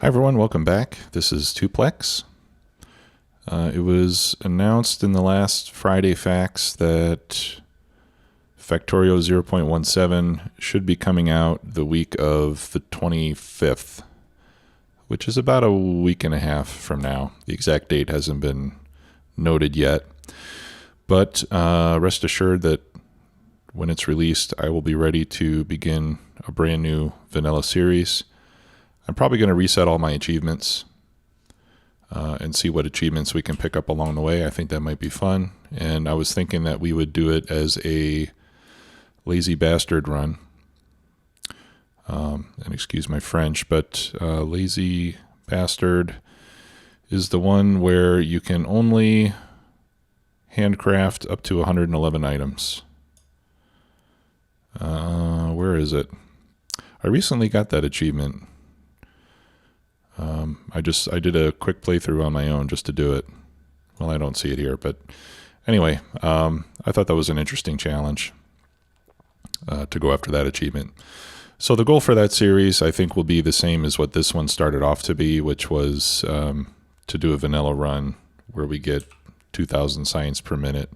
Hi everyone, welcome back. This is Tuplex. It was announced in the last Friday facts that Factorio 0.17 should be coming out the week of the 25th, which is about a week and a half from now. The exact date hasn't been noted yet, but rest assured that when it's released, I will be ready to begin a brand new vanilla series. I'm probably going to reset all my achievements and see what achievements we can pick up along the way. I think that might be fun. And I was thinking that we would do it as a lazy bastard run. And excuse my French, but lazy bastard is the one where you can only handcraft up to 111 items. Where is it? I recently got that achievement. I did a quick playthrough on my own just to do it. Well, I don't see it here, but anyway, I thought that was an interesting challenge to go after that achievement. So the goal for that series, I think, will be the same as what this one started off to be, which was to do a vanilla run where we get 2,000 science per minute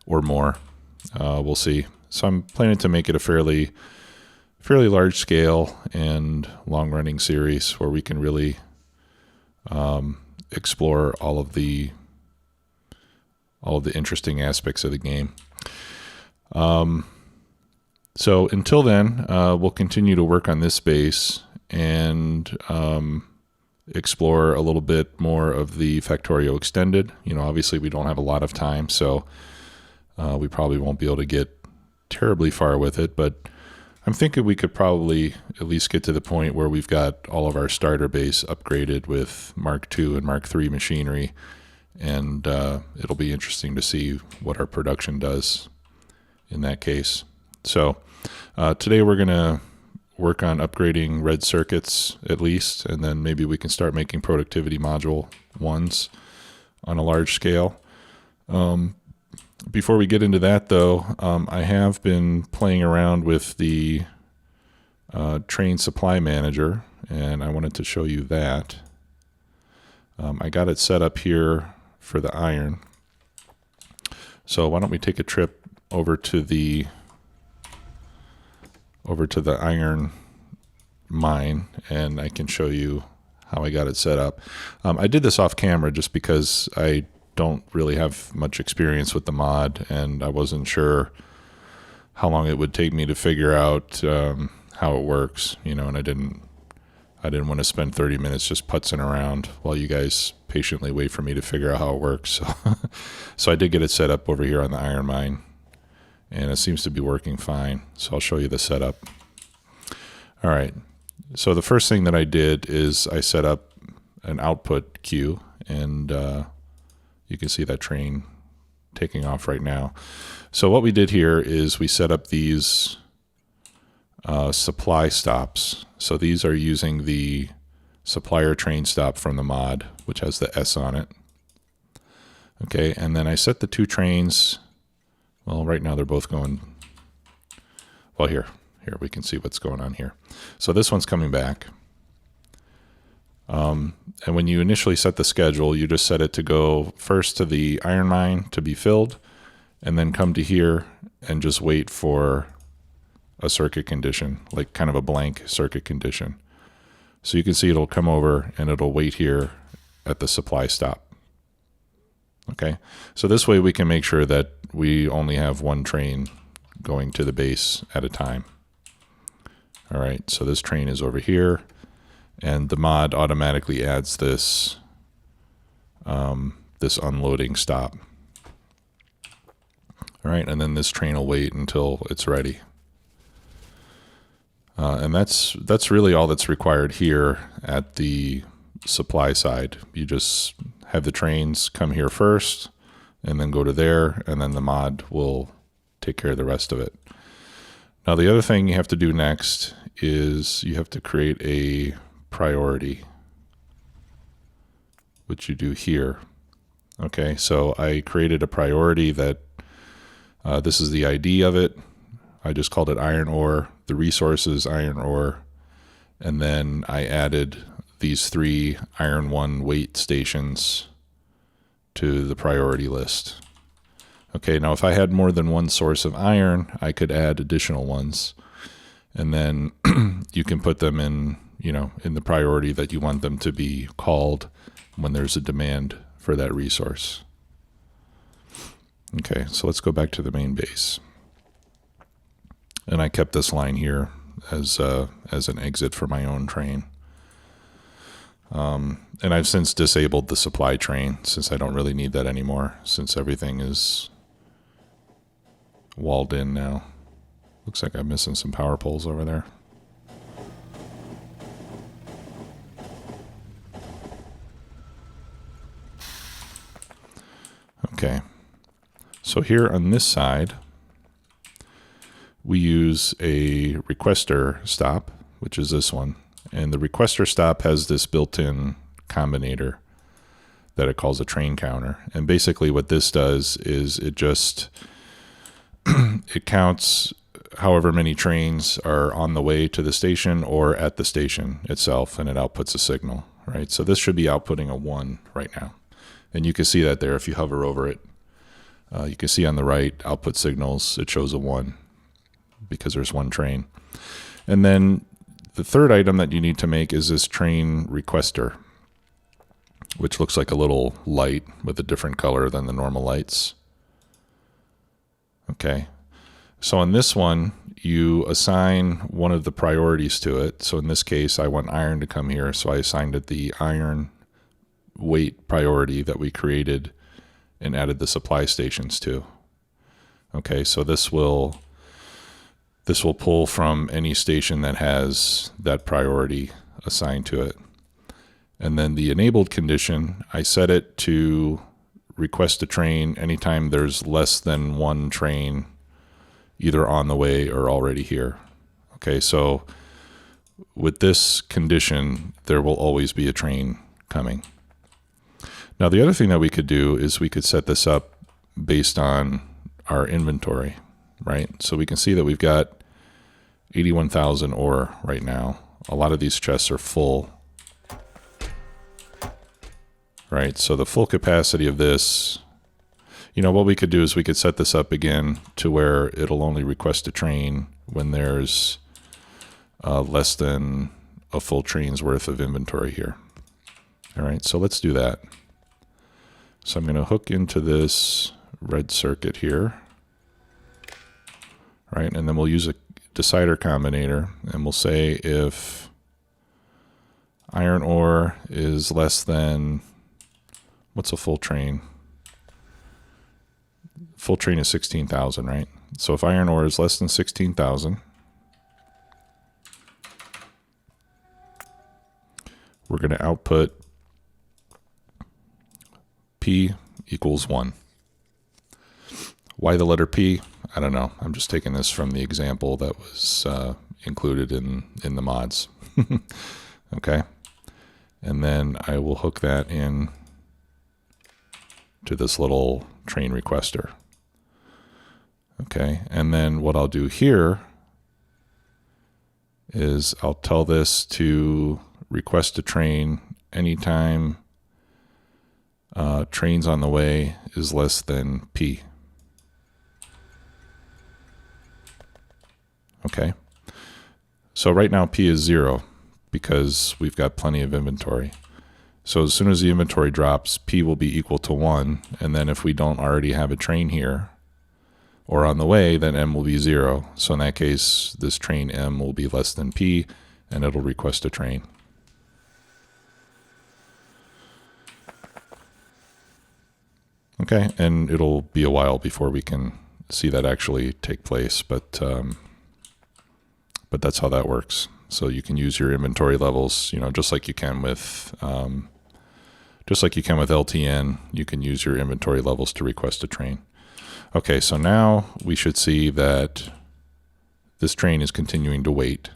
or more. We'll see. So I'm planning to make it a fairly large scale and long running series where we can really explore all of the interesting aspects of the game. So until then, we'll continue to work on this base and explore a little bit more of the Factorio Extended. Obviously we don't have a lot of time, so we probably won't be able to get terribly far with it, but I'm thinking we could probably at least get to the point where we've got all of our starter base upgraded with Mark II and Mark III machinery, and it'll be interesting to see what our production does in that case. So today we're going to work on upgrading red circuits at least, and then maybe we can start making productivity module ones on a large scale. Before we get into that, though, I have been playing around with the train supply manager, and I wanted to show you that. I got it set up here for the iron. So why don't we take a trip over to the iron mine, and I can show you how I got it set up. I did this off camera just because I don't really have much experience with the mod, and I wasn't sure how long it would take me to figure out how it works, and I didn't want to spend 30 minutes just putzing around while you guys patiently wait for me to figure out how it works. So I did get it set up over here on the iron mine, and it seems to be working fine. So I'll show you the setup. All right. So the first thing that I did is I set up an output queue, and you can see that train taking off right now. So what we did here is we set up these supply stops. So these are using the supplier train stop from the mod, which has the S on it. Okay, and then I set the two trains. Well, right now they're both going. Well, here we can see what's going on here. So this one's coming back. And when you initially set the schedule, you just set it to go first to the iron mine to be filled, and then come to here and just wait for a circuit condition, like kind of a blank circuit condition. So you can see it'll come over and it'll wait here at the supply stop. Okay, so this way we can make sure that we only have one train going to the base at a time. All right, so this train is over here, and the mod automatically adds this this unloading stop. All right, and then this train will wait until it's ready. And that's really all that's required here at the supply side. You just have the trains come here first, and then go to there, and then the mod will take care of the rest of it. Now the other thing you have to do next is you have to create a priority, which you do here. Okay, so I created a priority that this is the ID of it. I just called it iron ore. The resource is iron ore, and then I added these 3 iron 1 weight stations to the priority list. Okay, now if I had more than one source of iron, I could add additional ones. And then you can put them in, in the priority that you want them to be called when there's a demand for that resource. Okay, so let's go back to the main base. And I kept this line here as an exit for my own train. And I've since disabled the supply train since I don't really need that anymore, since everything is walled in now. Looks like I'm missing some power poles over there. Okay, so here on this side, we use a requester stop, which is this one. And the requester stop has this built-in combinator that it calls a train counter. And basically what this does is it just it counts however many trains are on the way to the station or at the station itself, and it outputs a signal, right? So this should be outputting a 1 right now. And you can see that there if you hover over it. You can see on the right, output signals, it shows a 1 because there's 1 train. And then the third item that you need to make is this train requester, which looks like a little light with a different color than the normal lights. Okay, so in this one, you assign one of the priorities to it. So in this case, I want iron to come here, so I assigned it the iron weight priority that we created and added the supply stations to. Okay, so this will pull from any station that has that priority assigned to it. And then the enabled condition, I set it to request a train anytime there's less than 1 train either on the way or already here. Okay, so with this condition, there will always be a train coming. Now, the other thing that we could do is we could set this up based on our inventory, right? So we can see that we've got 81,000 ore right now. A lot of these chests are full, right? So the full capacity of this, what we could do is we could set this up again to where it'll only request a train when there's less than a full train's worth of inventory here. All right, so let's do that. So I'm going to hook into this red circuit here, right? And then we'll use a decider combinator, and we'll say if iron ore is less than, what's a full train? Full train is 16,000, right? So if iron ore is less than 16,000, we're going to output P equals 1. Why the letter P? I don't know. I'm just taking this from the example that was included in the mods. Okay. And then I will hook that in to this little train requester. Okay. And then what I'll do here is I'll tell this to request a train anytime trains on the way is less than P. Okay, so right now P is 0 because we've got plenty of inventory. So as soon as the inventory drops, P will be equal to 1, and then if we don't already have a train here or on the way, then M will be 0. So in that case, this train M will be less than P, and it'll request a train. Okay, and it'll be a while before we can see that actually take place, but that's how that works. So you can use your inventory levels, just like you can with LTN. You can use your inventory levels to request a train. Okay, so now we should see that this train is continuing to wait,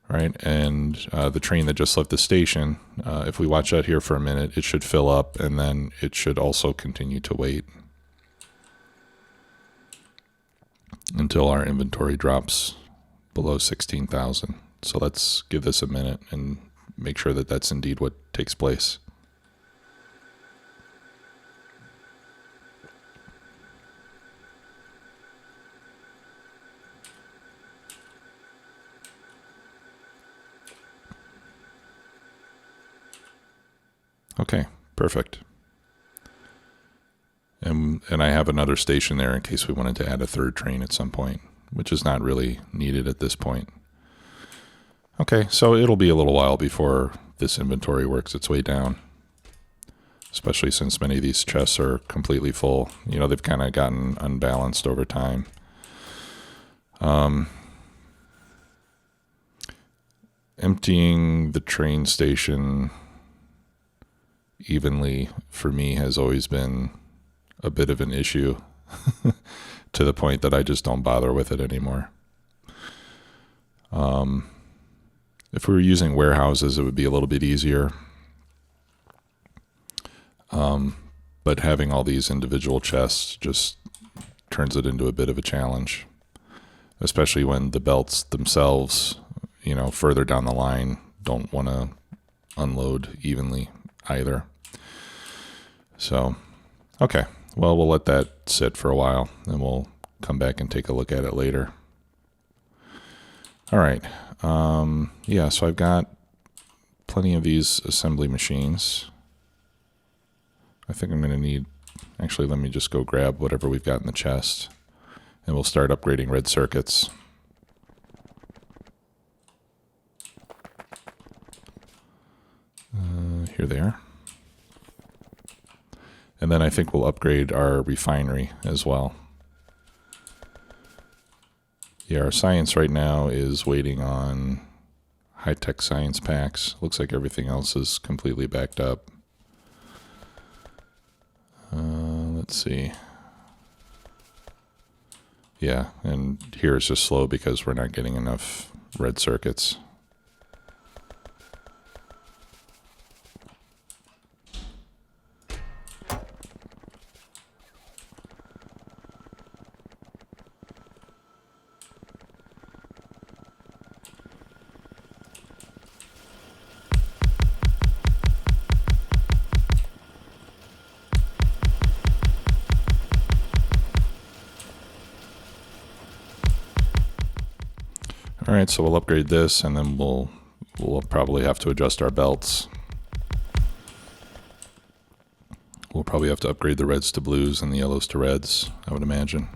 right? And the train that just left the station, if we watch that here for a minute, it should fill up, and then it should also continue to wait until our inventory drops below 16,000. So let's give this a minute and make sure that that's indeed what takes place. Okay, perfect. And I have another station there in case we wanted to add a third train at some point, which is not really needed at this point. Okay, so it'll be a little while before this inventory works its way down, especially since many of these chests are completely full. You know, they've kind of gotten unbalanced over time. Emptying the train station evenly for me has always been a bit of an issue to the point that I just don't bother with it anymore. If we were using warehouses, it would be a little bit easier. But having all these individual chests just turns it into a bit of a challenge, especially when the belts themselves, you know, further down the line don't want to unload evenly either. So, okay. Well, we'll let that sit for a while, and we'll come back and take a look at it later. All right. Yeah, so I've got plenty of these assembly machines. I think I'm going to need... Actually, let me just go grab whatever we've got in the chest, and we'll start upgrading red circuits. Here they are. And then I think we'll upgrade our refinery as well. Yeah, our science right now is waiting on high-tech science packs. Looks like everything else is completely backed up. Let's see. Yeah, and here it's just slow because we're not getting enough red circuits. All right, so we'll upgrade this, and then we'll probably have to adjust our belts. We'll probably have to upgrade the reds to blues and the yellows to reds, I would imagine.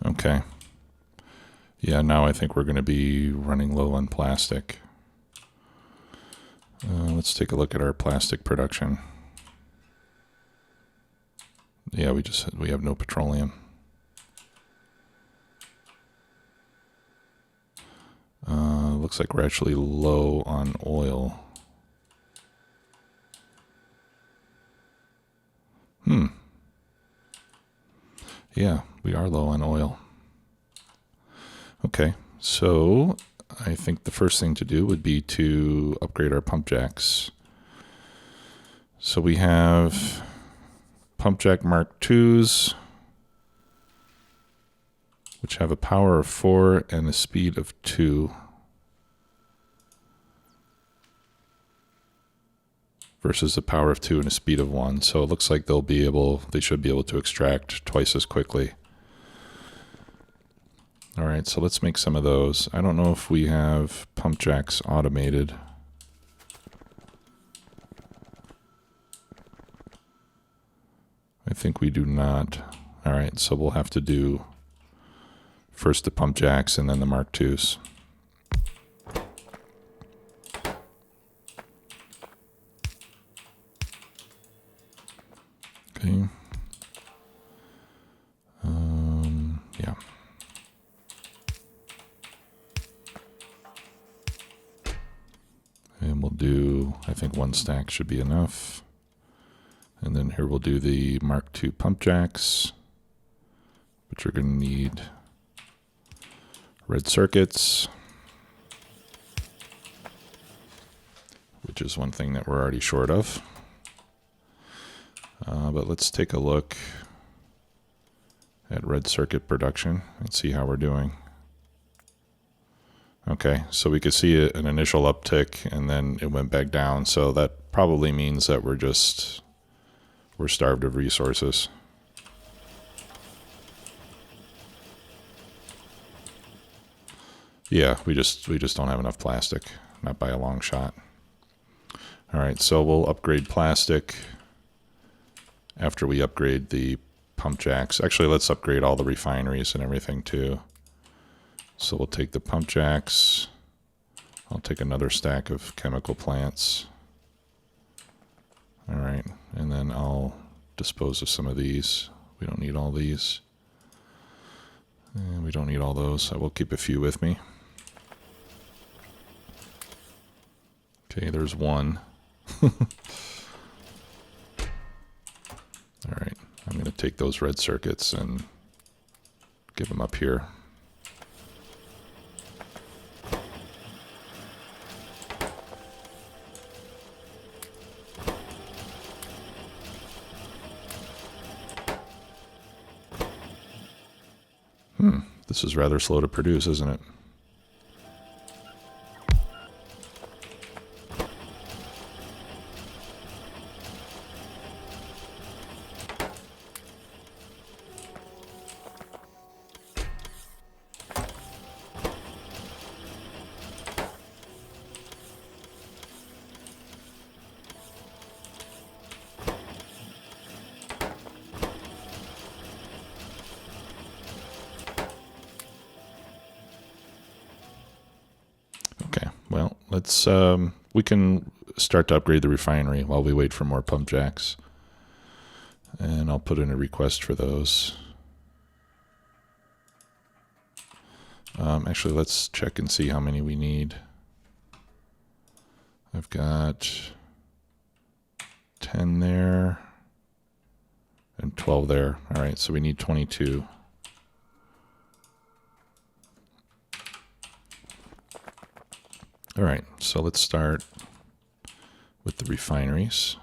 Okay. Yeah, now I think we're going to be running low on plastic. Let's take a look at our plastic production. Yeah, we have no petroleum. Looks like we're actually low on oil. Yeah, we are low on oil. Okay, so I think the first thing to do would be to upgrade our pump jacks. So we have pump jack Mark IIs, which have a power of 4 and a speed of 2. Versus a power of 2 and a speed of 1. So it looks like they should be able to extract twice as quickly. All right, so let's make some of those. I don't know if we have pump jacks automated. I think we do not. All right, so we'll have to do first the pump jacks and then the Mark IIs. Okay. Yeah. And we'll do, I think 1 stack should be enough. And then here we'll do the Mark II pump jacks, which are going to need red circuits. which is one thing that we're already short of. But let's take a look at red circuit production and see how we're doing. Okay, so we could see an initial uptick and then it went back down. So that probably means that we're starved of resources. Yeah, we just don't have enough plastic, not by a long shot. All right, so we'll upgrade plastic after we upgrade the pump jacks. Actually, let's upgrade all the refineries and everything too. So we'll take the pump jacks. I'll take another stack of chemical plants. All right, and then I'll dispose of some of these. We don't need all these. And we don't need all those. I will keep a few with me. Okay, there's one. All right, I'm going to take those red circuits and give them up here. This is rather slow to produce, isn't it? Well, let's we can start to upgrade the refinery while we wait for more pump jacks. And I'll put in a request for those. Actually, let's check and see how many we need. I've got 10 there and 12 there. All right, so we need 22. All right, so let's start with the refineries.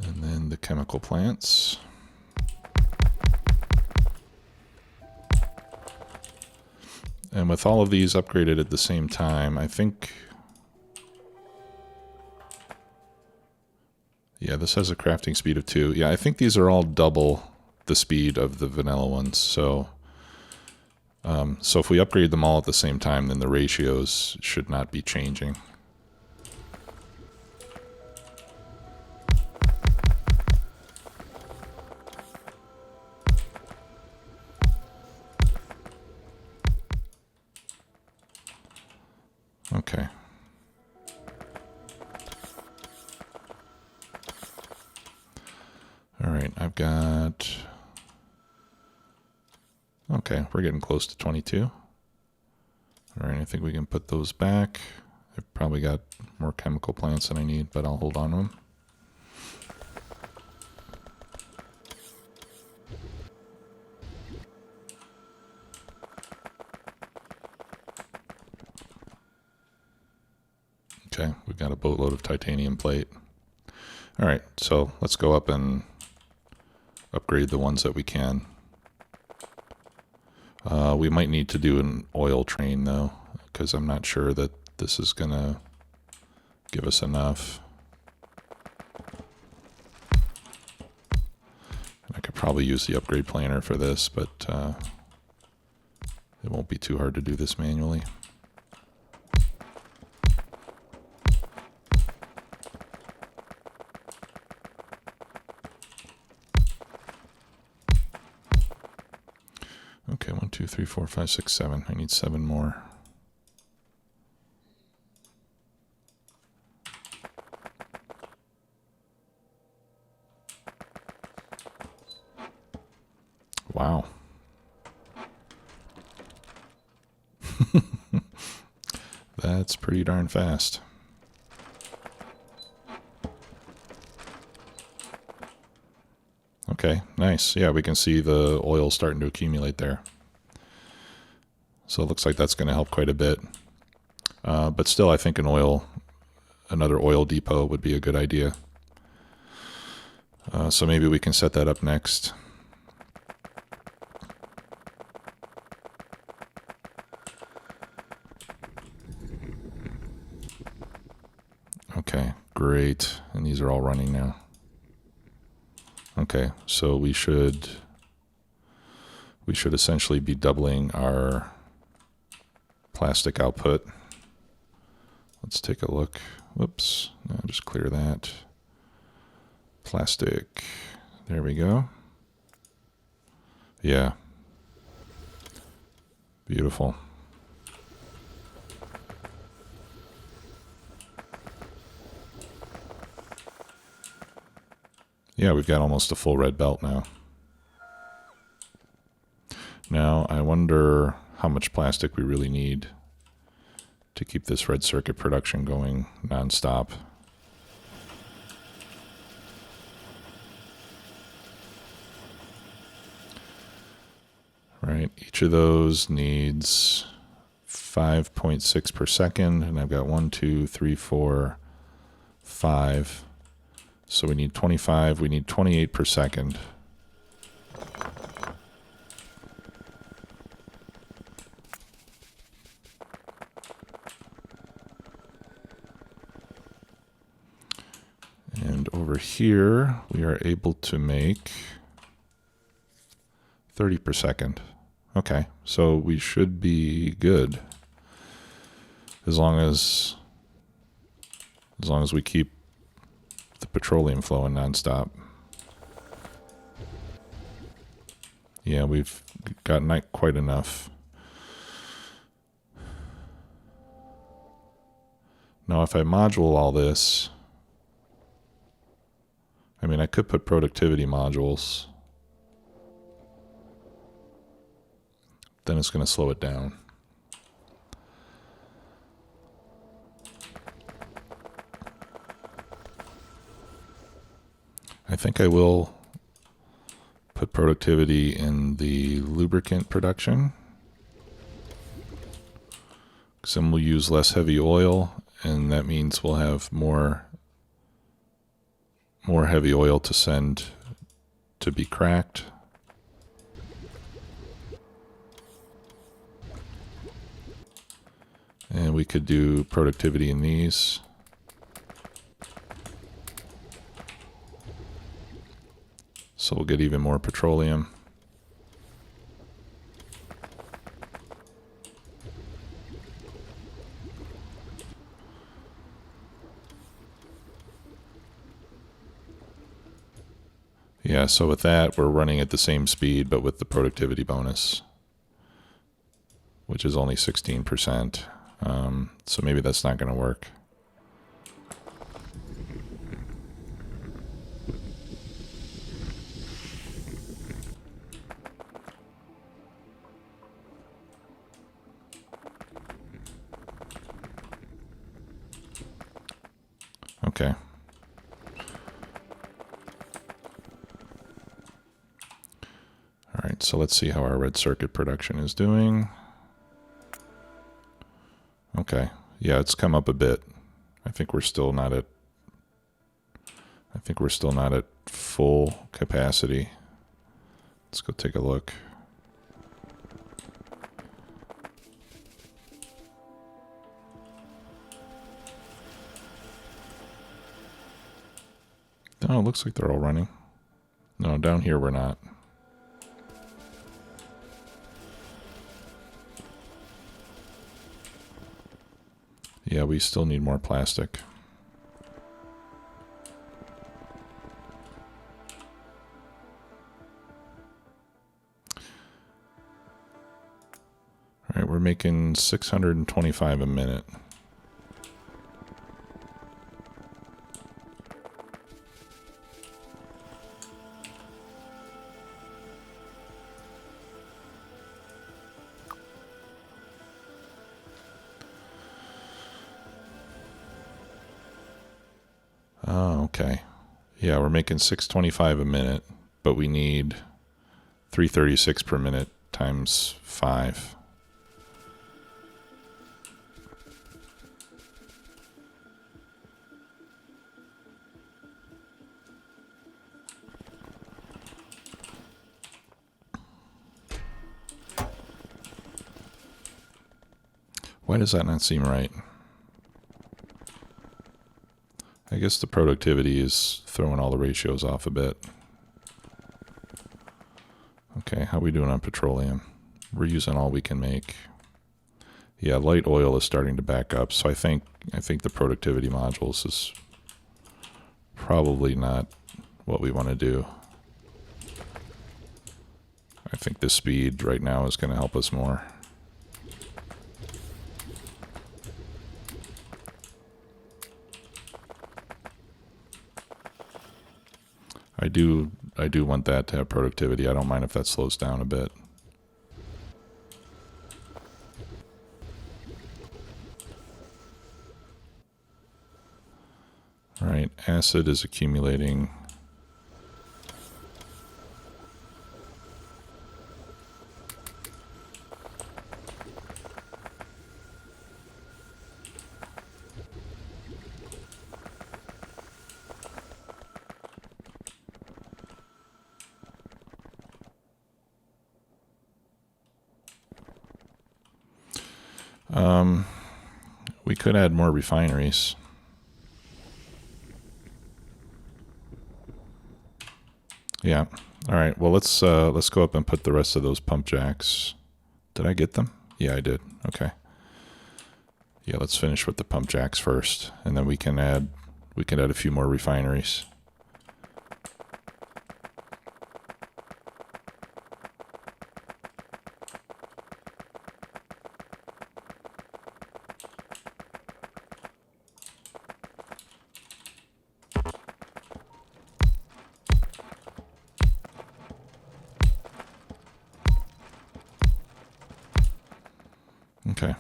And then the chemical plants. And with all of these upgraded at the same time, I think... Yeah, this has a crafting speed of 2. Yeah, I think these are all double the speed of the vanilla ones. So if we upgrade them all at the same time, then the ratios should not be changing. Okay. All right, I've got... Okay, we're getting close to 22. All right, I think we can put those back. I've probably got more chemical plants than I need, but I'll hold on to them. Okay, we've got a boatload of titanium plate. All right, so let's go up and upgrade the ones that we can. We might need to do an oil train though, because I'm not sure that this is gonna give us enough. And I could probably use the upgrade planner for this, but it won't be too hard to do this manually. Okay, 1, 2, 3, 4, 5, 6, 7. I need 7 more. Wow. That's pretty darn fast. nice. Yeah, we can see the oil starting to accumulate there. So it looks like that's going to help quite a bit. But still, I think another oil depot would be a good idea. So maybe we can set that up next. Okay, great. And these are all running now. Okay, so we should essentially be doubling our plastic output. Let's take a look. Whoops, no, just clear that. Plastic, there we go. Yeah, beautiful. Yeah, we've got almost a full red belt now. Now, I wonder how much plastic we really need to keep this red circuit production going nonstop. Right, each of those needs 5.6 per second, and I've got 1, 2, 3, 4, 5. So we need 25, we need 28 per second. And over here, we are able to make 30 per second. Okay, so we should be good as long as we keep the petroleum flowing nonstop. Yeah, we've got not quite enough. Now, if I module all this, I mean, I could put productivity modules. Then it's going to slow it down. I think I will put productivity in the lubricant production. Because then we'll use less heavy oil, and that means we'll have more heavy oil to send to be cracked. And we could do productivity in these. So we'll get even more petroleum. Yeah, so with that, we're running at the same speed, but with the productivity bonus, which is only 16%. So maybe that's not going to work. Okay. All right, so let's see how our red circuit production is doing. Okay, yeah, it's come up a bit. I think we're still not at full capacity. Let's go take a look. Oh, it looks like they're all running. No, down here we're not. Yeah, we still need more plastic. All right, we're making 625 a minute. Oh, okay. Yeah, we're making 625 a minute. but we need 336 per minute times 5. Why does that not seem right? I guess the productivity is throwing all the ratios off a bit. Okay, how are we doing on petroleum? We're using all we can make. Yeah, light oil is starting to back up, so I think the productivity modules is probably not what we want to do. I think the speed right now is going to help us more. I do want that to have productivity. I don't mind if that slows down a bit. All right, acid is accumulating. We could add more refineries. Yeah. All right. Well, let's go up and put the rest of those pump jacks. Did I get them? Yeah, I did. Okay. Yeah, let's finish with the pump jacks first, and then we can add a few more refineries. Okay.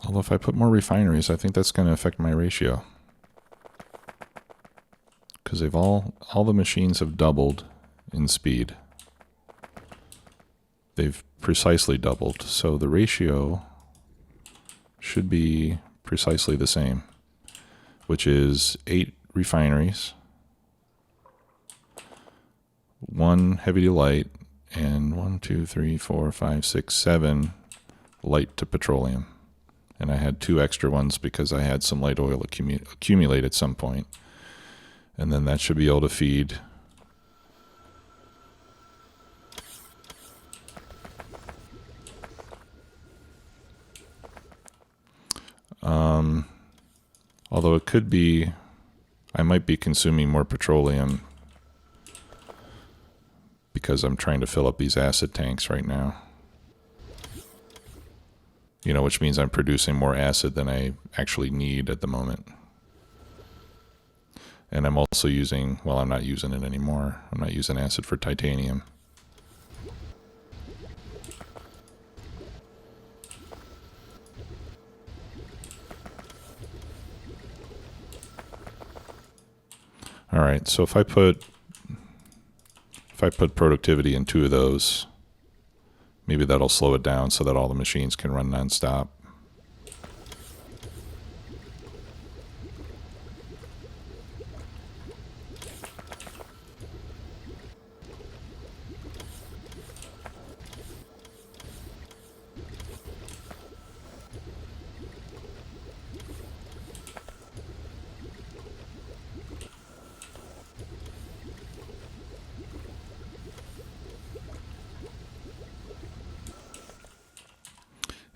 Although if I put more refineries, I think that's going to affect my ratio. Because they've all the machines have doubled in speed. They've precisely doubled, so the ratio should be precisely the same, which is 8 refineries, 1 heavy to light, and 1, 2, 3, 4, 5, 6, 7 light to petroleum. And I had 2 extra ones because I had some light oil accumulate at some point. And then that should be able to feed although it could be, I might be consuming more petroleum because I'm trying to fill up these acid tanks right now. You know, which means I'm producing more acid than I actually need at the moment. And I'm also using, well, I'm not using it anymore. I'm not using acid for titanium. All right, so if I put productivity in 2 of those, maybe that'll slow it down so that all the machines can run nonstop.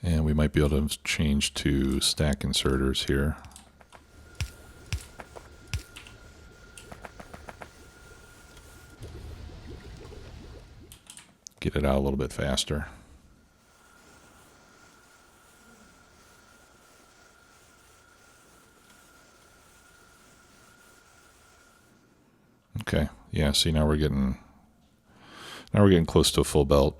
And we might be able to change to stack inserters here. Get it out a little bit faster. Okay, yeah, see now we're getting Now we're getting close to a full belt.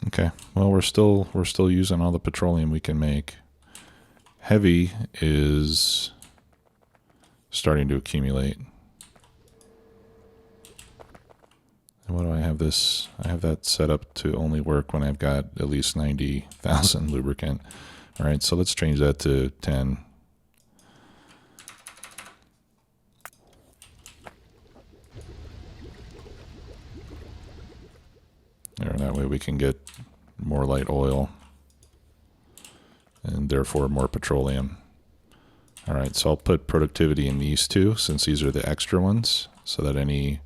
Okay, well, we're still using all the petroleum we can make. Heavy is starting to accumulate. And what do I have this? I have that set up to only work when I've got at least 90,000 lubricant. All right, so let's change that to 10. There, that way we can get more light oil and therefore more petroleum. All right, so I'll put productivity in these two since these are the extra ones, so that any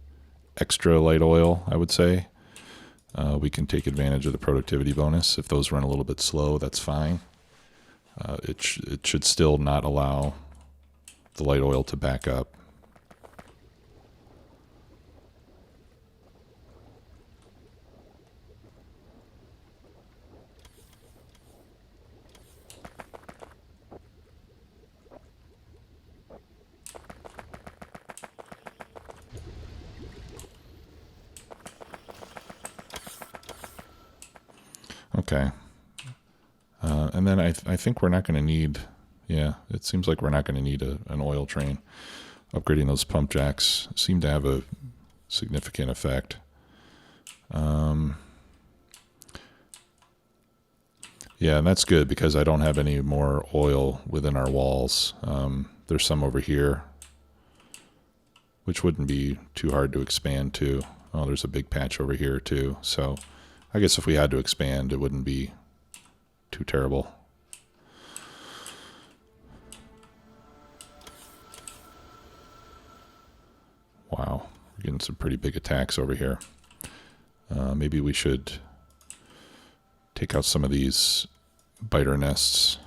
extra light oil, I would say, we can take advantage of the productivity bonus. If those run a little bit slow, that's fine. It should still not allow the light oil to back up. Okay. And then I think we're not going to need, yeah, it seems like we're not going to need an oil train. Upgrading those pump jacks seem to have a significant effect. Yeah, and that's good because I don't have any more oil within our walls. There's some over here, which wouldn't be too hard to expand to. Oh, there's a big patch over here too. So I guess if we had to expand, it wouldn't be too terrible. Wow, we're getting some pretty big attacks over here. Maybe we should take out some of these biter nests.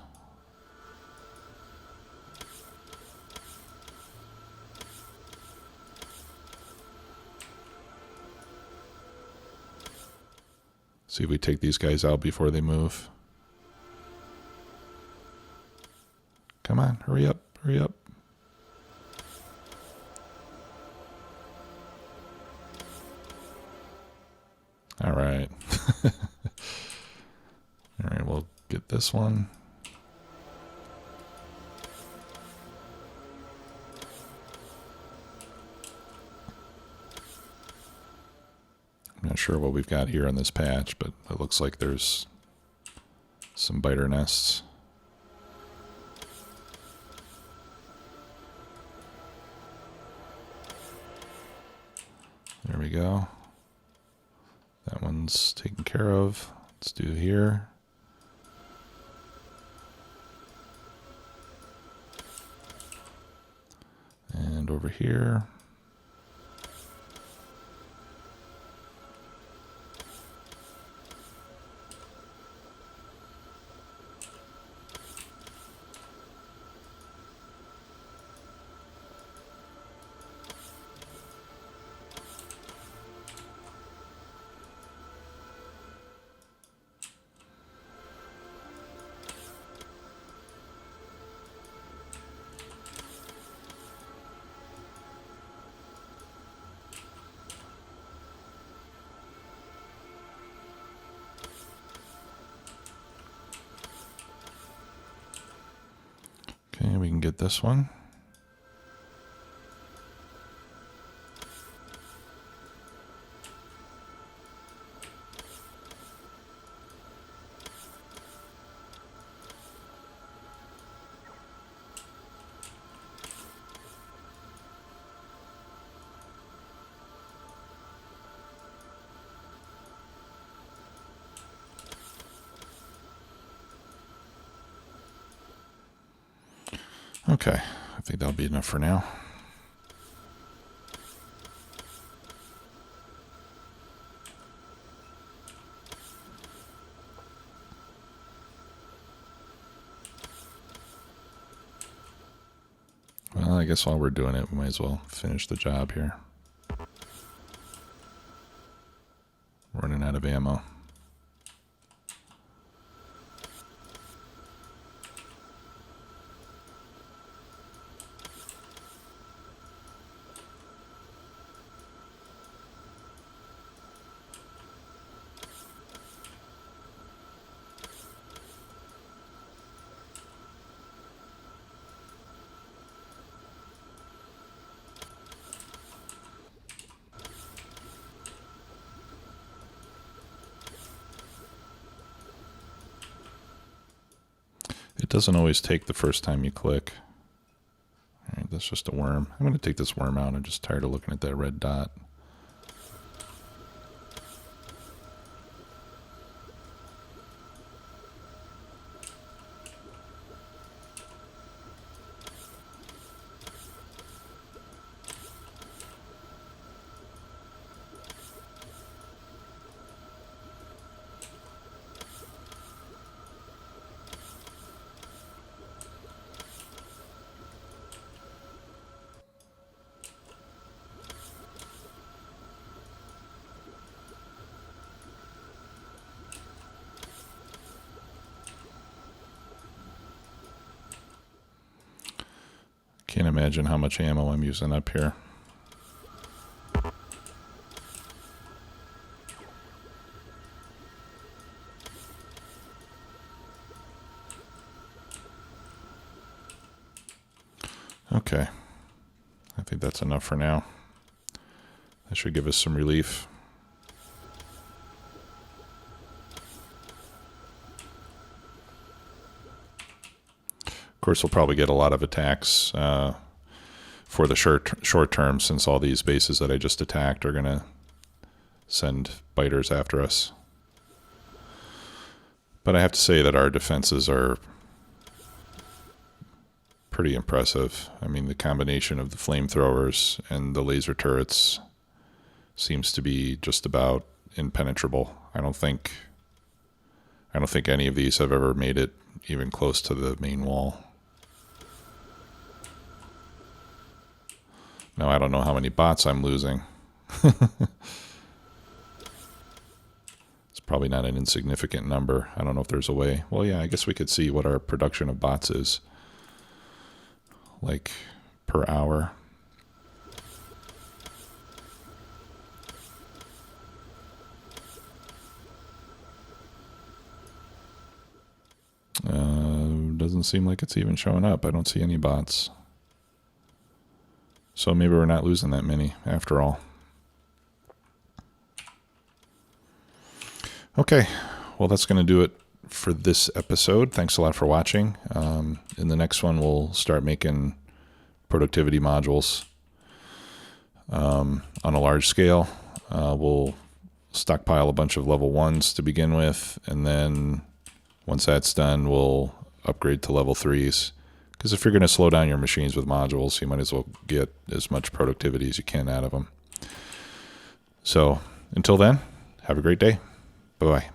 See if we take these guys out before they move. Come on, hurry up, hurry up. All right. All right, we'll get this one. I'm not sure what we've got here on this patch, but it looks like there's some biter nests. There we go. That one's taken care of. Let's do here. And over here. Okay, we can get this one. Okay, I think that'll be enough for now. Well, I guess while we're doing it, we might as well finish the job here. Running out of ammo. It doesn't always take the first time you click. All right, that's just a worm. I'm going to take this worm out. I'm just tired of looking at that red dot. Can't imagine how much ammo I'm using up here. Okay, I think that's enough for now. That should give us some relief. Of course, we'll probably get a lot of attacks for the short term, since all these bases that I just attacked are going to send biters after us. But I have to say that our defenses are pretty impressive. I mean, the combination of the flamethrowers and the laser turrets seems to be just about impenetrable. I don't think any of these have ever made it even close to the main wall. Now, I don't know how many bots I'm losing. It's probably not an insignificant number. I don't know if there's a way. Well, yeah, I guess we could see what our production of bots is, like, per hour. Doesn't seem like it's even showing up. I don't see any bots. So maybe we're not losing that many after all. Okay, well, that's going to do it for this episode. Thanks a lot for watching. In the next one, we'll start making productivity modules on a large scale. We'll stockpile a bunch of level 1s to begin with, and then once that's done, we'll upgrade to level 3s. Because if you're going to slow down your machines with modules, you might as well get as much productivity as you can out of them. So until then, have a great day. Bye-bye.